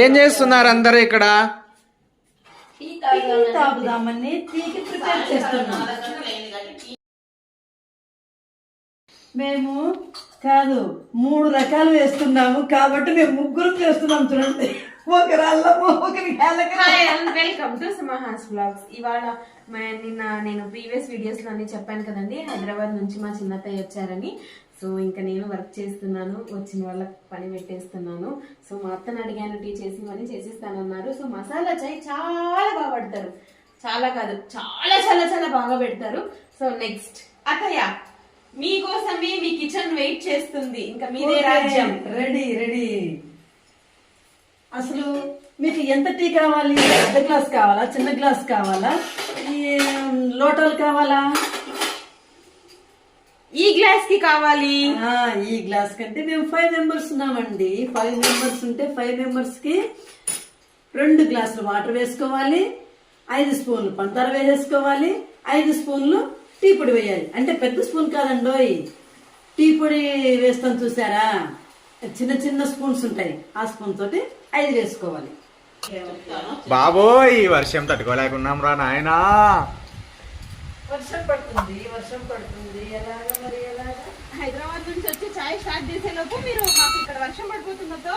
ఏం చేస్తున్నారు అందరూ ఇక్కడ? తాగుదామని టీకి ప్రిపేర్ చేస్తున్నాం. మేము కాదు 3 రకాలు వేస్తున్నాము కాబట్టి మేము ముగ్గురు చేస్తున్నాం. చూడండి, ఒకరు అల్లము, ఒకరి వెల్కమ్ టు సుమహాస్ వ్లాగ్స్. ఇవాళ నిన్న నేను ప్రీవియస్ వీడియోస్ లో అన్ని చెప్పాను కదండి, హైదరాబాద్ నుంచి మా చిన్నత్తయ్య వచ్చారని. సో ఇంకా నేను వర్క్ చేస్తున్నాను, వచ్చిన వాళ్ళకి పని పెట్టేస్తున్నాను. సో మా అత్తను అడిగాను టీ చేసి మనీ చేసిస్తానన్నారు. సో మసాలా చాయ్ చాలా బాగా పెడతారు, చాలా కాదు చాలా చాలా చాలా బాగా పెడతారు. సో నెక్స్ట్ అత్తయ్య మీకోసమే మీ కిచెన్ వెయిట్ చేస్తుంది, ఇంకా మీదే రాజ్యం. Ready ready. అసలు మీకు ఎంత టీ కావాలి? పెద్ద గ్లాస్ కావాలా, చిన్న గ్లాస్ కావాలా, ఈ లోటాలు కావాలా? ఈ గ్లాస్ కి కావాలి. ఈ గ్లాస్ కంటే మేము 5 మెంబర్స్ ఉన్నామండి. 5 మెంబర్స్ ఉంటే 5 మెంబర్స్ కి 2 గ్లాసులు వాటర్ వేసుకోవాలి, 5 స్పూన్లు పంచదార వేసేసుకోవాలి, 5 స్పూన్లు టీ పొడి వేయాలి. అంటే పెద్ద స్పూన్ కాదండోయ్, టీ పొడి వేస్తాం చూసారా, చిన్న చిన్న స్పూన్స్ ఉంటాయి, ఆ స్పూన్ తోటి 5 వేసుకోవాలి. బాబోయ్ వర్షం తట్టుకోలేకున్నాం రా నాయనా. వర్షం పడుతుంది, వర్షం పడుతుంది. ఎలాగా మరి ఎలాగా? హైదరాబాద్ నుంచి వచ్చి చాయ్ స్టార్ట్ చేసే లోపు మీరు మాకు ఇక్కడ వర్షం పడిపోతుందో.